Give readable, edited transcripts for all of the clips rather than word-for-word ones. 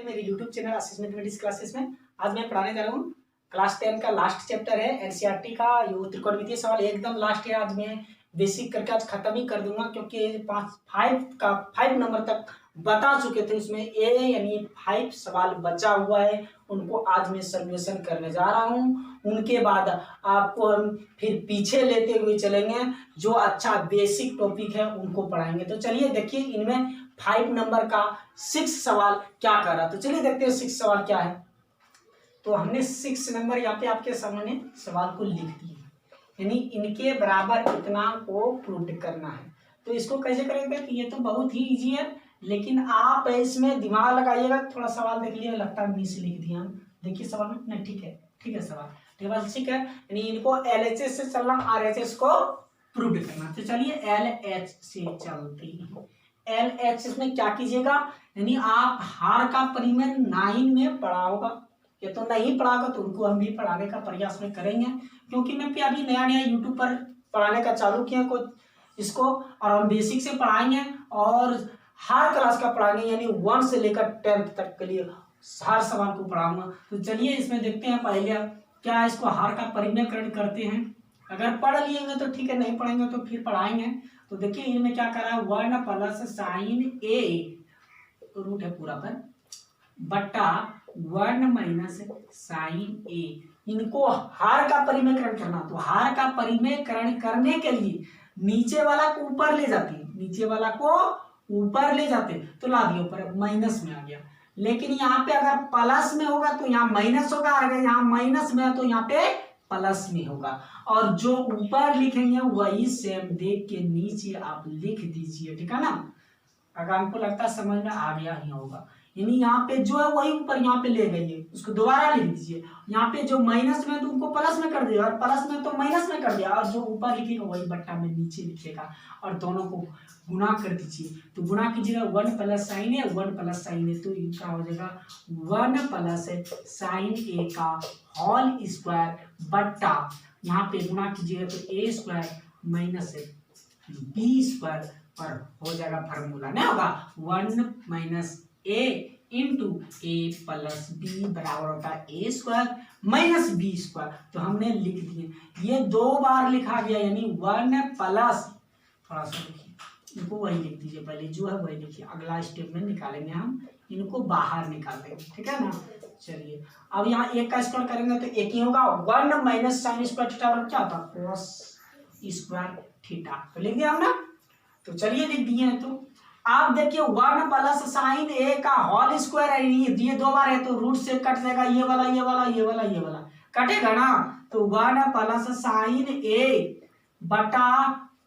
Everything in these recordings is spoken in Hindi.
मेरे YouTube चैनल आशीष मैथमेटिक्स क्लासेस में आज मैं पढ़ाने जा रहा हूँ क्लास 10 का लास्ट चैप्टर है एनसीईआरटी का। ये त्रिकोणमितीय सवाल एकदम लास्ट है। आज मैं बेसिक करके आज खत्म ही कर दूंगा क्योंकि 5 नंबर तक बता चुके थे। उसमें ए यानी 5 सवाल बचा हुआ है, उनको आज मैं सॉल्यूशन करने जा रहा हूँ। उनके बाद आपको हम फिर पीछे लेते हुए चलेंगे, जो अच्छा बेसिक टॉपिक है उनको पढ़ाएंगे। तो चलिए देखिए इनमें 5 नंबर का 6 सवाल क्या कर रहा। तो चलिए देखते हैं 6 सवाल क्या है। तो हमने 6 नंबर यहाँ पे आपके सामने सवाल को लिख दिए, यानी इनके बराबर इतना को प्रूव करना है। तो इसको कैसे करेंगे? तो ये तो बहुत ही इजी है, लेकिन आप इसमें दिमाग लगाइएगा। थोड़ा सवाल देख लिया, लगता है मिस लिख दिया। देखिए सवाल में नहीं, ठीक है सवाल टेबल ठीक है, यानी इनको LHS से चलना, RHS को प्रूव करना। तो चलिए LH से चलते हैं। LHS में क्या कीजिएगा, यानी आप हार का परिमेय 9 में पढ़ा होगा। ये तो नहीं पढ़ा होगा तो उनको हम भी पढ़ाने का प्रयास में करेंगे, क्योंकि मैं भी अभी नया यूट्यूब पर पढ़ाने का चालू किया कुछ इसको, और हम बेसिक से पढ़ाएंगे और हर क्लास का पढ़ाएंगे, यानी 1 से लेकर 10th तक के लिए हर सवाल को पढ़ाऊंगा। तो चलिए इसमें देखते हैं पहले क्या इसको हार का परिमेयकरण करते हैं। अगर पढ़ लिएंगे तो ठीक है, नहीं पढ़ेंगे तो फिर पढ़ाएंगे। तो देखिए इनमें क्या करा है, 1 प्लस साइन ए रूट है पूरा पर बट्टा 1 माइनस साइन ए। इनको हार का परिमेयकरण करना। तो हार का परिमेयकरण करने के लिए नीचे वाला को ऊपर ले जाते हैं, नीचे वाला को ऊपर ले जाते हैं, तो ला दिया ऊपर, माइनस में आ गया। लेकिन यहाँ पे अगर प्लस में होगा तो यहाँ माइनस होगा, अगर यहाँ माइनस में है तो यहाँ पे प्लस में होगा। और जो ऊपर लिखेंगे वही सेम देख के नीचे आप लिख दीजिए, ठीक है ना। अगर हमको लगता है समझ में आ गया ही होगा, यानी यहाँ पे जो है वही ऊपर यहाँ पे ले गई, उसको दोबारा लिख दीजिए। यहाँ पे जो माइनस में तो उनको प्लस में कर दिया, और प्लस में तो माइनस में कर दिया, और जो ऊपर लिखेगा वही बट्टा में नीचे लिखेगा, और दोनों को गुना कर दीजिए। तो गुना कीजिएगा 1 प्लस साइन ए 1 प्लस साइन ए, तो इनका हो जाएगा 1 प्लस साइन ए का होल स्क्वायर बट्टा यहाँ पे गुना कीजिएगा तो ए स्क्वायर माइनस बी स्क्वायर पर हो जाएगा फार्मूला नहीं होगा 1 माइनस ए इंटू ए प्लस बी बराबर होता है ए स्क्वायर माइनस बी स्क्वायर। तो हमने लिख दिए, ये 2 बार लिखा गया, यानी 1 प्लस, थोड़ा सा लिखिए, इनको वही लिख दीजिए, पहले जो है वही लिखिए, अगला स्टेप में निकालेंगे हम, इनको बाहर निकाल देंगे, ठीक है ना। चलिए अब यहाँ एक का स्क्वायर करेंगे तो एक ही होगा, 1 माइनस साइन स्क्वायर थीटा बराबर क्या होता है, कोस स्क्वायर थीटा। तो लिख दिया हमने। तो चलिए लिख दिए हैं। तो आप देखिए 1 प्लस साइन ए का होल स्क्वायर है, ये 2 बार है तो रूट से कट जाएगा, ये वाला ये वाला ये वाला ये वाला कटेगा ना। तो 1 प्लस साइन ए बटा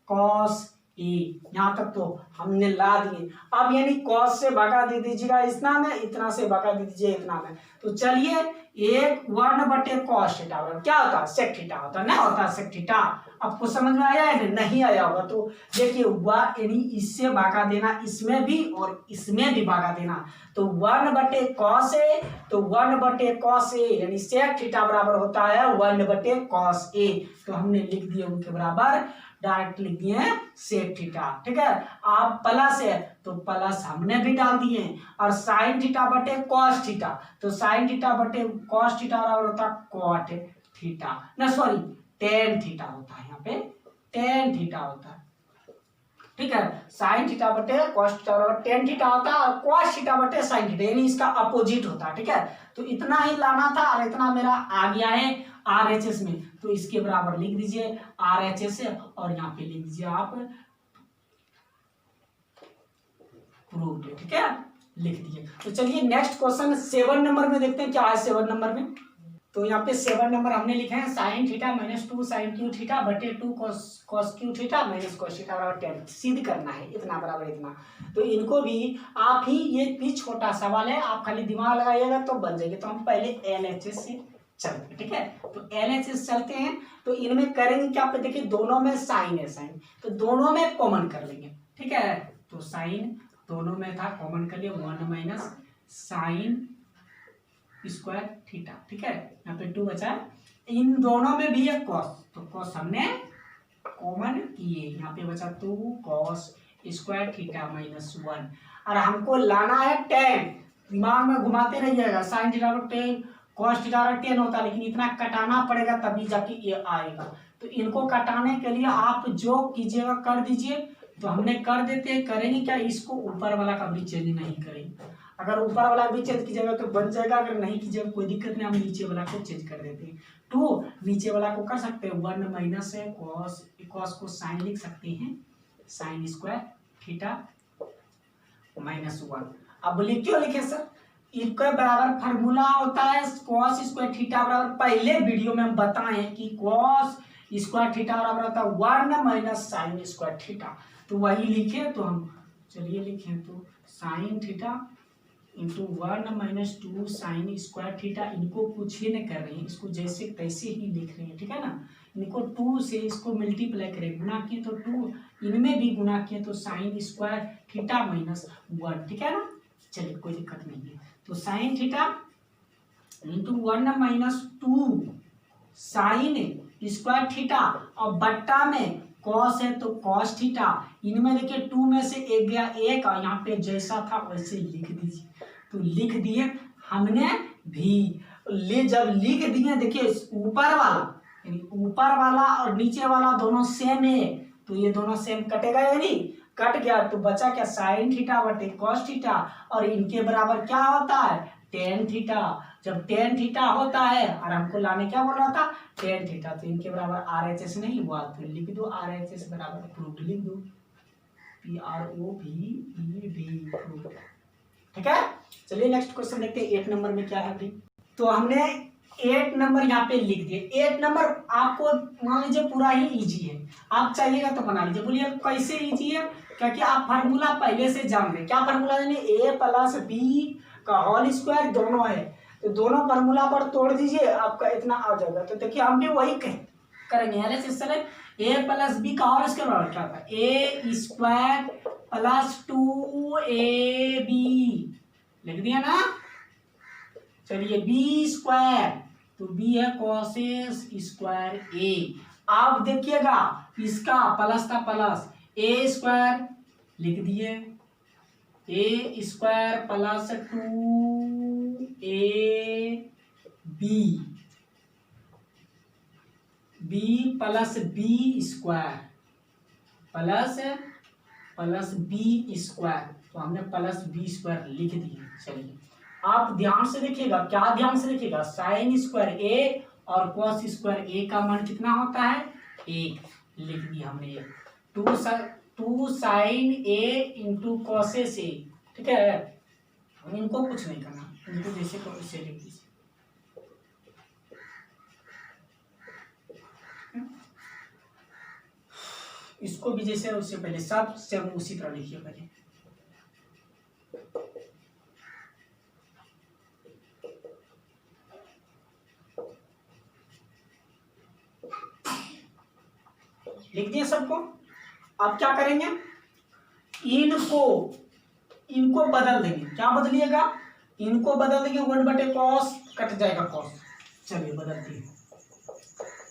कॉस ए, यहाँ तक तो हमने ला दिए। अब यानी कॉस से भगा दे दीजिएगा इतना में, इतना से भगा दे दीजिए इतना में। तो चलिए 1 बटे कॉस थीटा क्या होता है, सेक थीटा होता है, ना होता है सेक थीटा। आपको समझ में आया है? नहीं आया होगा तो देखिए यानी इससे भागा देना, इसमें भी और इसमें भी भागा देना। तो 1 बटे कॉस ए, तो 1 बटे कॉस ए यानी सेक थीटा बराबर होता है 1 बटे कॉस ए। तो हमने लिख दिया उनके बराबर, डायरेक्ट लिख दिए सेक थीटा, ठीक है। आप प्लस है तो प्लस हमने भी डाल दिए, और साइन थीटा बटे कॉस थीटा, तो साइन थीटा बटे कॉस थीटा बराबर होता है कॉट थीटा, ना सॉरी टेन थीटा होता है, यहाँ पे टेन थीटा होता है, ठीक है। साइन थीटा बटे कॉस थीटा बराबर टेन थीटा होता है, और कॉस थीटा बटे साइन थीटा, यानी इसका अपोजिट होता है, ठीक है। तो इतना ही लाना था, और इतना मेरा आ गया है RHS में, तो इसके बराबर लिख दीजिए RHS है, और यहाँ पे लिख दीजिए आप प्रूव्ड, ठीक है, लिख दिए। तो चलिए नेक्स्ट क्वेश्चन 7 नंबर में देखते हैं क्या है 7 नंबर में। तो यहाँ पे 7 नंबर हमने लिखे हैं sine theta minus 2 sine cube theta बटे 2 cos cube theta minus cos theta बराबर 10 सिद्ध करना है, इतना बराबर इतना। तो इनको भी आप ही, ये भी छोटा सवाल है, आप खाली दिमाग लगाइएगा तो बन जाएगी। तो हम पहले LHS से चलते हैं, ठीक है। तो LHS चलते हैं, तो इनमें करेंगे क्या, पे देखिए दोनों में साइन है, साइन तो दोनों में कॉमन कर लेंगे, ठीक है। तो साइन दोनों में था, कॉमन कर लिया, 1 माइनस साइन स्क्वायर थीटा, ठीक है। यहाँ पे 2 बचा, इन दोनों में भी एक कॉस, तो कॉस हमने कॉमन किए, यहाँ पे बचा 2 कॉस स्क्वायर थीटा माइनस 1, और हमको लाना है टेन, दिमाग में घुमाते रहिएगा। साइन थीटा बटे टेन, कॉस थीटा बटे टेन होता है, लेकिन इतना कटाना पड़ेगा तभी जाके ये आएगा। तो इनको कटाने के लिए आप जो कीजिएगा कर दीजिए। तो हमने कर देते, करेंगे क्या, इसको ऊपर वाला का भी चेंज नहीं करेंगे। अगर ऊपर वाला भी चेंज कीजिएगा तो बन जाएगा, अगर नहीं कीजिएगा कोई दिक्कत नहीं, हम नीचे वाला को चेंज कर देते हैं। तो नीचे वाला को कर सकते हैं 1 माइनस है कॉस, कॉस को साइन लिख सकते हैं, साइन स्क्वायर थीटा माइनस 1। अब क्यों लिखे सर, इनके बराबर फार्मूला होता है कॉस स्क्वायर थीटा बराबर, पहले वीडियो में हम बताएं कि कॉस स्क्वायर थीटा बराबर होता है 1 माइनस साइन स्क्वायर थीटा। तो वही लिखे, तो हम चलिए लिखें, तो sine theta into 1 minus 2 sine square theta. इनको कुछ ही नहीं कर रहे हैं, इसको जैसे तैसे ही लिख रहे हैं, ठीक है ना। इनको 2 से इसको मल्टीप्लाई करें, गुना किए तो 2, इनमें भी गुना किए तो साइन स्क्वायर थीटा माइनस 1, ठीक है ना। चलिए कोई दिक्कत नहीं है। तो sine theta into 1 minus 2 sine square theta, और बट्टा में कॉस है तो कॉस थीटा। इनमें देखिए 2 में से एक गया 1, और यहाँ पे जैसा था वैसे लिख दीजिए। तो लिख दिए हमने भी, जब लिख दिए देखिए ऊपर वाला यानी ऊपर वाला और नीचे वाला दोनों सेम है, तो ये दोनों सेम कटेगा या नहीं, कट गया। तो बचा क्या, साइन थीटा बटे कॉस थीटा, और इनके बराबर क्या होता है, टेन थीटा। जब टेन थीटा होता है, और हमको लाने क्या बोल रहा था, टेन थीटा, तो इनके बराबर RHS नहीं हुआ, तो लिख दो RHS बराबर प्रूफ लिख दो, PROVED प्रूफ, ठीक है। चलिए नेक्स्ट क्वेश्चन देखते हैं 8 नंबर में क्या है अभी। तो हमने 8 नंबर यहाँ पे लिख दिए। 8 नंबर आपको मान लीजिए पूरा ही इजी है, आप चाहिएगा तो बना लीजिए। बोलिए कैसे इजी है, क्योंकि आप फार्मूला पहले से जान रहे। क्या फार्मूला जाने, A प्लस B का होल स्क्वायर दोनों है, तो दोनों फार्मूला पर तोड़ दीजिए, आपका इतना आ जाएगा। तो देखिए हम भी वही करेंगे, A प्लस बी का होल स्क्वायर क्या था, A स्क्वायर प्लस 2AB लिख दिया ना। चलिए B स्क्वायर, तो B है कॉसेस स्क्वायर A। आप देखिएगा इसका प्लस था प्लस, A स्क्वायर लिख दिए, A square plus 2AB, B plus B square plus B square, तो हमने प्लस B स्क्वायर लिख दिया। चलिए आप ध्यान से देखिएगा, क्या ध्यान से देखिएगा, साइन स्क्वायर A और कॉस स्क्वायर A का मान कितना होता है, 1 लिख दिया हमने। 2 sine A into cosec A, ठीक है। हम इनको कुछ नहीं करना, इनको जैसे को इसे लिख दीजिए। इसको भी जैसे उससे पहले सब सेम उसी तरह लिखिए पहले। लिख दिया सबको। अब क्या करेंगे, इनको बदल देंगे। क्या बदलिएगा, इनको बदल देंगे, 1 बटे कॉस कट जाएगा कॉस। चलिए बदलते हैं,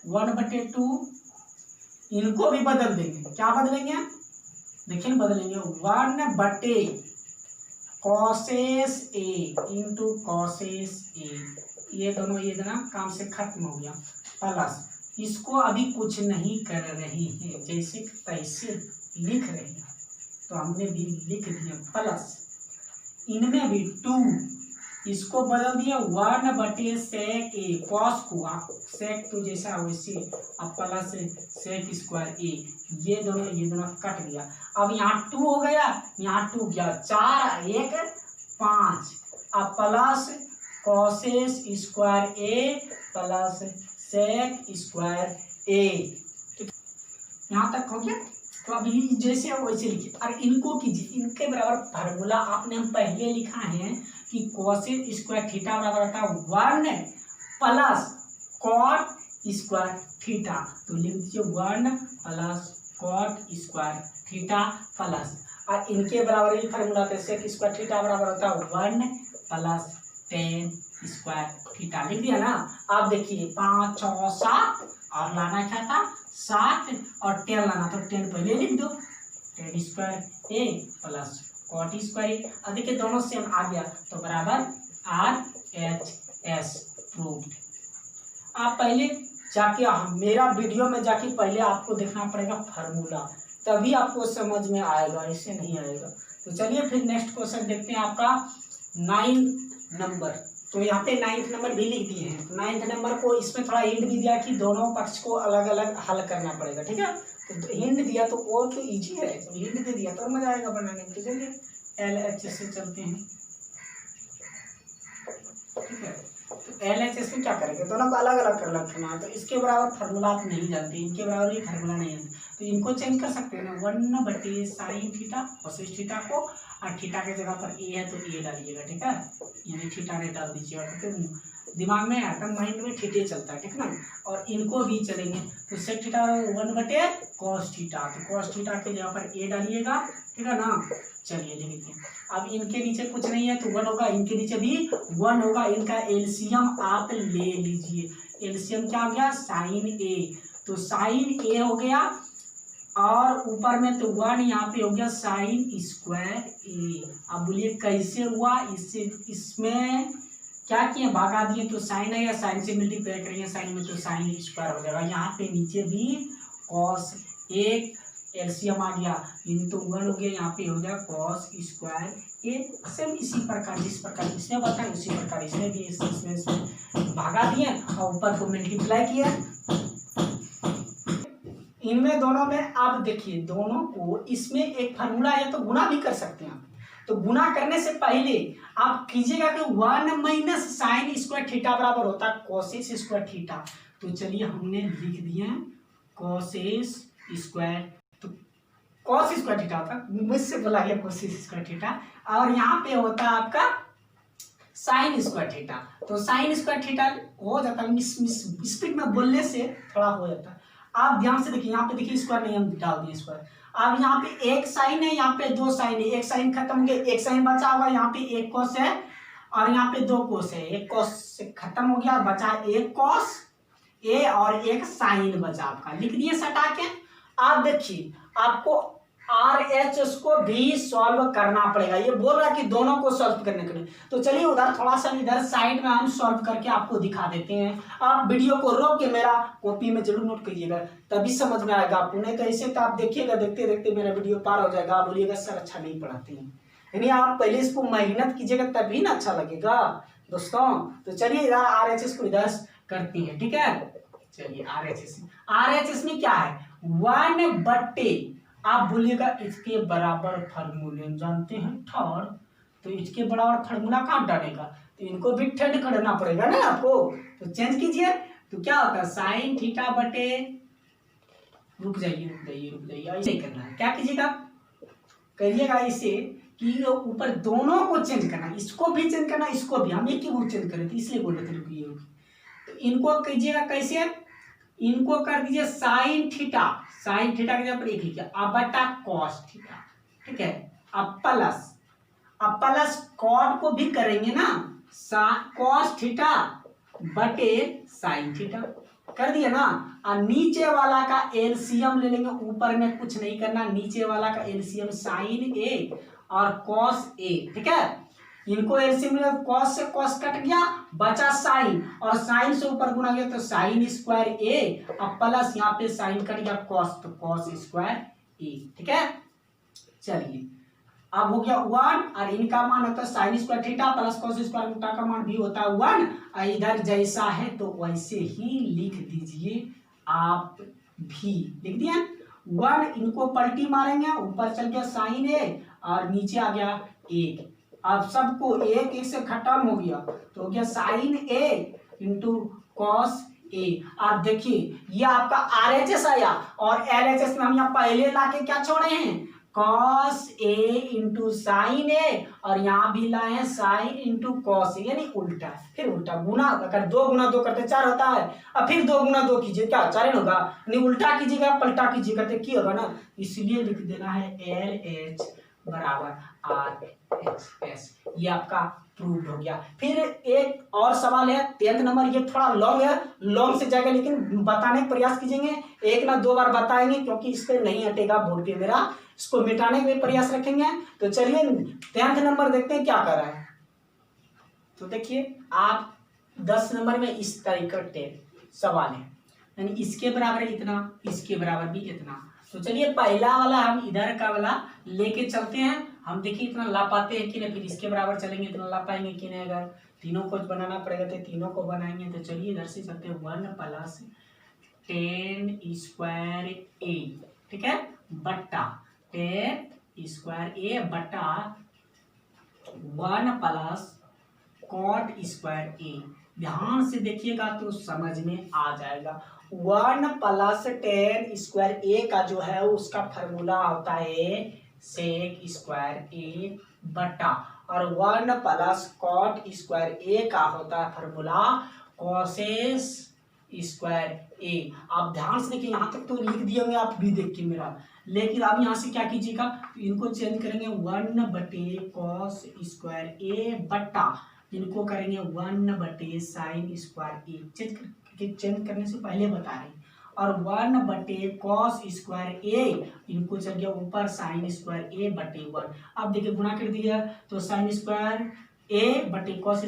1/2 इनको भी बदल देंगे। क्या बदलेंगे, देखिए बदलेंगे 1 बटे causes A into cosec A। ये दोनों काम से खत्म हो गया। प्लस इसको अभी कुछ नहीं कर रहे हैं, जैसे तैसे लिख रहे हैं, तो हमने भी लिख दिया प्लस, इनमें भी 2, इसको बदल दिया 1 बटे सेक A, कॉस को आप सेक तो जैसा वैसे अब प्लस सेक स्क्वायर A। ये दोनों कट गया। अब यहाँ 2 हो गया, यहाँ 2 गया, 4 1 5, अब plus cosec square A plus sec square A। यहाँ तक हो गया। तो अभी जैसे वैसे लिखिए, और इनको कीजिए, इनके बराबर फार्मूला आपने हम पहले लिखा है कि कॉसेस स्क्वायर थीटा बराबर होता है 1 प्लस कॉट स्क्वायर थीटा। तो लिख दीजिए 1 plus cot square theta plus, और इनके बराबर ये फार्मूला होता है सेक स्क्वायर थीटा बराबर होता है 1 प्लस टेन स्क्वायर थीटा। लिख दिया ना। आप देखिए 5 6 7, और लाना क्या था 7, और 10 लाना, तो 10 पहले लिख दो, tan square A plus cot square. अब देखिए दोनों सेम आ गया तो बराबर RHS प्रूव्ड। आप पहले जाके मेरा वीडियो में जाके पहले आपको देखना पड़ेगा फार्मूला, तभी आपको समझ में आएगा, ऐसे नहीं आएगा। तो चलिए फिर नेक्स्ट क्वेश्चन देखते हैं आपका 9 नंबर। तो यहाँ पे 9th नंबर भी लिख दिए हैं। 9th नंबर को इसमें थोड़ा हिंट भी दिया कि दोनों पक्ष को अलग अलग हल करना पड़ेगा, ठीक है। तो हिंट दिया तो और तो ईजी है, तो हिंट दे दिया तो मजा आएगा बनाने में। तो चलिए LHS से चलते हैं, ठीक है। तो LHS में क्या करेंगे, दोनों को अलग अलग कर रखना है। तो इसके बराबर फार्मूला आप नहीं जानते, इनके बराबर ही फार्मूला नहीं जानते, तो इनको चेंज कर सकते हैं ना। 1/sin थीटा कोसेस थीटा को, और थीटा के जगह पर ए है तो ए डालिएगा, ठीक है। यानी थीटा ने डाल दीजिएगा, क्योंकि दिमाग में एकदम माइंड में थीटे चलता है, ठीक ना। और इनको भी चलेंगे तो सेक थीटा 1/cos थीटा, तो cos थीटा के जगह पर ए डालिएगा, ठीक है ना। चलिए लिखते हैं। अब इनके नीचे कुछ नहीं है तो 1 होगा, इनके नीचे भी 1 होगा। इनका एलसीएम आप ले लीजिए। एलसीएम क्या हो गया, साइन ए, तो साइन ए हो गया, और ऊपर में तो 1 यहाँ पे हो गया साइन स्क्वायर ए। अब बोलिए कैसे हुआ, इससे इसमें क्या किए, भागा दिए तो साइन है, या साइन से मल्टीप्लाई करेंगे साइन में तो साइन स्क्वायर हो जाएगा। यहाँ पे नीचे भी कॉस, एक एलसीएम आ गया, इन तो 1 हो गया, यहाँ पे हो गया कॉस स्क्वायर ए। सेम इसी प्रकार जिस प्रकार इसमें बताया उसी प्रकार इसमें भी इसमें भागा दिए और ऊपर को मल्टीप्लाई किया। इनमें दोनों में आप देखिए, दोनों को इसमें एक फार्मूला है तो गुना भी कर सकते हैं आप। तो गुना करने से पहले आप कीजिएगा कि 1 - साइन स्क्वायर थीटा बराबर होता है कोसेस स्क्वायर थीटा। तो चलिए हमने लिख दिए कोसेस स्क्वायर, तो कॉस स्क्वायर थीटा होता, मुझसे बोला गया कोसेस स्क्वायर थीटा, और यहाँ पे होता है आपका साइन स्क्वायर थीटा। तो साइन स्क्वायर थीटा हो जाता है, स्पीड में बोलने से थोड़ा हो जाता है। आप ध्यान से देखिए, यहाँ पे देखिए स्क्वायर नहीं हम डाल दिए स्क्वायर। अब यहाँ पे एक साइन है, यहाँ पे 2 साइन है, एक साइन खत्म हो गया, एक साइन बचा हुआ, यहाँ पे एक कोस है और यहाँ पे 2 कोस है। एक कोस से खत्म हो गया, बचा एक कोस ए और एक साइन बचा आपका, लिख दिए सटा के। आप देखिए आपको RHS को भी सॉल्व करना पड़ेगा, ये बोल रहा है कि दोनों को सॉल्व करने के लिए। तो चलिए उधर थोड़ा सा इधर साइड में हम सॉल्व करके आपको दिखा देते हैं। आप वीडियो को रोक के मेरा कॉपी में जरूर नोट करिएगा, तभी समझ में आएगा आपको, नहीं तो ऐसे तो आप देखिएगा, देखते देखते मेरा वीडियो पार हो जाएगा, आप बोलिएगा सर अच्छा नहीं पढ़ाते हैं। यानी आप पहले इसको मेहनत कीजिएगा तभी ना अच्छा लगेगा दोस्तों। तो चलिए इधर RHS को इधर करते हैं, ठीक है। चलिए RHS में क्या है, 1/, आप बोलिएगा इसके बराबर फार्मूले जानते हैं थर्ड, तो इसके बराबर फार्मूला कहाँ डालेगा, तो इनको भी ठंड करना पड़ेगा ना आपको। तो चेंज कीजिए, तो क्या होता है साइन थीटा बटे, रुक जाइए ऐसे करना है। क्या कीजिएगा, करिएगा इसे कि ऊपर दोनों को चेंज करना, इसको भी चेंज करना, इसको भी, हम एक ही को चेंज करे थे इसलिए बोल रहे थे रुकिए। तो इनको कीजिएगा कैसे, इनको कर दीजिए साइन थीटा के जगह पर एक लिखिए अब बटा कॉस थीटा, ठीक है। अब प्लस कॉट को भी करेंगे ना, कॉस थीटा बटे साइन थीटा कर दिया ना। और नीचे वाला का एलसीएम ले लेंगे, ऊपर में कुछ नहीं करना, नीचे वाला का एलसीएम साइन ए और कॉस ए, ठीक है। इनको एलसीएम में कॉस से कॉस कट गया, बचा साइन, और साइन से ऊपर गुना गया तो साइन स्क्वायर ए, अब प्लस यहाँ पे साइन कट गया कॉस, तो कॉस स्क्वायर ए, ठीक है। चलिए अब हो गया 1, और इनका मान होता है sine square theta plus cos square theta का मान भी होता है 1, और इधर जैसा है तो वैसे ही लिख दीजिए, आप भी लिख दिया 1, इनको पलटी मारेंगे, ऊपर चल गया साइन ए और नीचे आ गया 1। अब सबको एक से खत्म हो गया तो हो गया sign A into cos A. आप देखिए ये आपका RHS आया, और LHS में हम यहाँ पहले लाके क्या छोड़े हैं, कॉस ए इंटू साइन ए, और यहाँ भी लाए हैं साइन इंटू कॉस ए, यानी उल्टा। फिर उल्टा गुना, अगर 2 गुना 2 करते 4 होता है, अब फिर 2 गुना 2 कीजिए, क्या 4 होगा, नहीं उल्टा कीजिएगा पलटा कीजिएगा तो क्या होगा ना, इसलिए लिख देना है LH बराबर RHS। ये आपका प्रूव हो गया। फिर एक और सवाल है 10th नंबर, ये थोड़ा लॉन्ग है, लॉन्ग से जाएगा लेकिन बताने का प्रयास कीजिएंगे, 1 ना 2 बार बताएंगे क्योंकि इस पे नहीं हटेगा बोर्ड पे मेरा इसको मिटाने का भी प्रयास रखेंगे। तो चलिए 10th नंबर देखते हैं क्या कर रहा है। तो देखिए आप 10 नंबर में इस तरीके का सवाल है, यानी इसके बराबर इतना, इसके बराबर भी इतना। तो चलिए पहला वाला हम इधर का वाला लेके चलते हैं। हम देखिए इतना ला पाते हैं कि नहीं, फिर इसके बराबर चलेंगे इतना ला पाएंगे कि नहीं। अगर तीनों को बनाना पड़ेगा तो तीनों को बनाएंगे। तो चलिए इधर से चलते हैं 1 + 10² a, ठीक है, बट्टा 10² a बट्टा 1 + cot² a। ध्यान से देखिएगा तो समझ में आ जाएगा। 1 + 10² a का जो है उसका फॉर्मूला होता है sec² a बटा, और 1 + cot² a का होता है फॉर्मूला cos² a। आप ध्यान से देखिए, यहाँ तक तो लिख दिए होंगे आप भी देख के मेरा, लेकिन अब यहाँ से क्या कीजिएगा, इनको चेंज करेंगे 1/cos² a बट्टा, इनको करेंगे 1/sin² a। चेंज करने से पहले बता रहे हैं। और 1/cos² a, इनको चल गया ऊपर sin² a बटे 1। अब देखिए गुणा कर दिया तो sin² a बटे cos² a,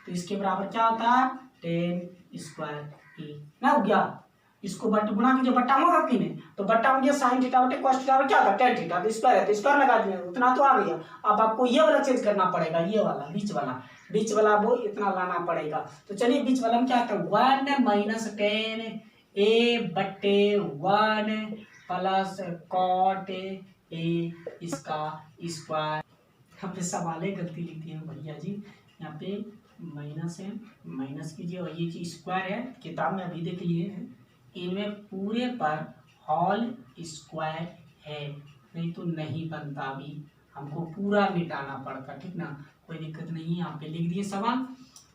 तो इसके बराबर क्या होता है 10² a ना हो गया। इसको बट गुणा कीजिए, बट्टा होगा कि नहीं, तो बट्टा हो गया sin थीटा बटे cos थीटा क्या होगा tan थीटा, तो स्क्वायर है तो स्क्वायर लगा दिए, उतना तो आ गया। अब आपको ये वाला चेंज करना पड़ेगा, ये वाला बीच वाला वो इतना लाना पड़ेगा। तो चलिए बीच वाला में क्या आता है 1 - 10 a बटे 1 + cot a इसका स्क्वायर। यहाँ पे सवाल गलती लिख दिए भैया जी, यहाँ पे माइनस है, माइनस कीजिए, और ये चीज स्क्वायर है, किताब में अभी देख लिए हैं, इनमें पूरे पर होल स्क्वायर है, नहीं तो नहीं बनता, अभी हमको पूरा मिटाना पड़ता, ठीक ना, कोई दिक्कत नहीं है। यहाँ पे लिख दिए सवाल।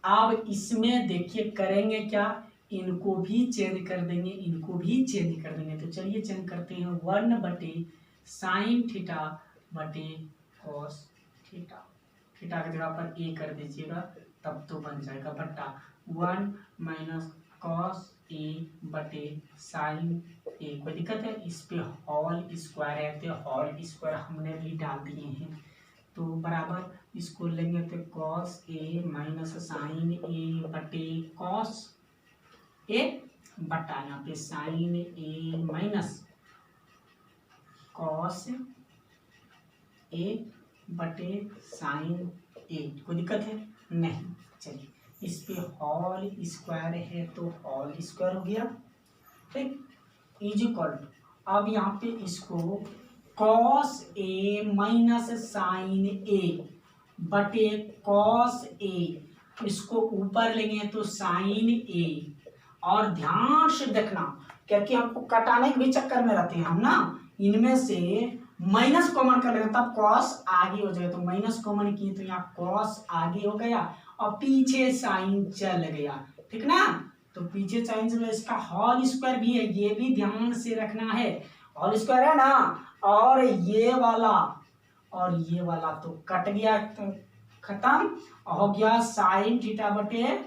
अब इसमें देखिए करेंगे क्या, इनको भी चेंज कर देंगे, इनको भी चेंज कर देंगे। तो चलिए चेंज करते हैं 1/sin थीटा बटे cos थीटा, थीटा की जगह पर a कर दीजिएगा, तब तो बन जाएगा बट्टा 1 - cos a बटे sin a। कोई दिक्कत है, इस पे होल स्क्वायर है तो होल स्क्वायर हमने भी डाल दिए हैं, तो बराबर इसको लेंगे तो cos a - sin a बटे cos a बटा यहाँ पे sin a - cos a बटे sin a। कोई दिक्कत है नहीं। चलिए इस पे होल स्क्वायर है तो होल स्क्वायर हो गया, ठीक, इक्वल। अब यहाँ पे इसको cos a - sin a बटे cos a, इसको ऊपर लेंगे तो sin a। और ध्यान से देखना, क्योंकि हमको कटाने के भी चक्कर में रहते हैं हम ना, इनमें से माइनस कॉमन कर लेंगे तब cos आगे हो जाएगा, तो माइनस कॉमन किए तो यहाँ cos आगे हो गया और पीछे साइन चल गया, ठीक ना। तो पीछे साइन चल गया, इसका होल स्क्वायर भी है, ये भी ध्यान से रखना है, होल स्क्वायर है ना। और ये वाला तो कट गया, तो खत्म हो गया sin थीटा बटे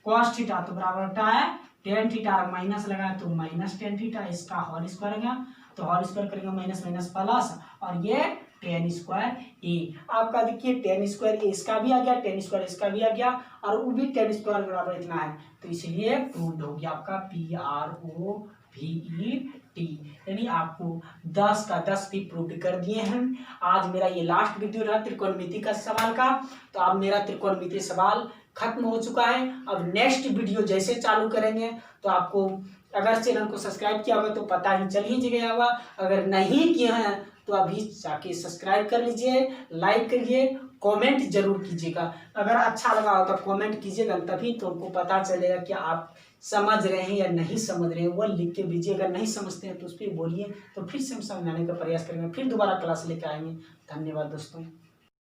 cos थीटा, तो बराबर होता है tan थीटा, माइनस लगा तो -tan थीटा, इसका होल स्क्वायर गया, तो होल स्क्वायर करेंगे माइनस प्लस, और ये tan² a। आपका देखिए tan² a इसका भी आ गया, tan² इसका भी आ गया, और वो भी tan² बराबर इतना है, तो इसलिए प्रूव्ड हो गया आपका PROVET, यानी आपको 10 का 10 भी प्रूव्ड कर दिए हैं। आज मेरा ये लास्ट वीडियो रहा त्रिकोणमिति का सवाल का, तो अब मेरा त्रिकोणमिति सवाल खत्म हो चुका है। अब नेक्स्ट वीडियो जैसे चालू करेंगे तो आपको, अगर चैनल को सब्सक्राइब किया होगा तो पता ही चल ही गया होगा, अगर नहीं किए हैं तो अभी जाके सब्सक्राइब कर लीजिए, लाइक करिए, कमेंट जरूर कीजिएगा। अगर अच्छा लगा हो तो कमेंट कीजिएगा, तभी तो हमको पता चलेगा कि आप समझ रहे हैं या नहीं समझ रहे हैं, वो लिख के दीजिए। अगर नहीं समझते हैं तो उस पर बोलिए, तो फिर से हम समझाने का प्रयास करेंगे, फिर दोबारा क्लास लेकर आएंगे। धन्यवाद दोस्तों।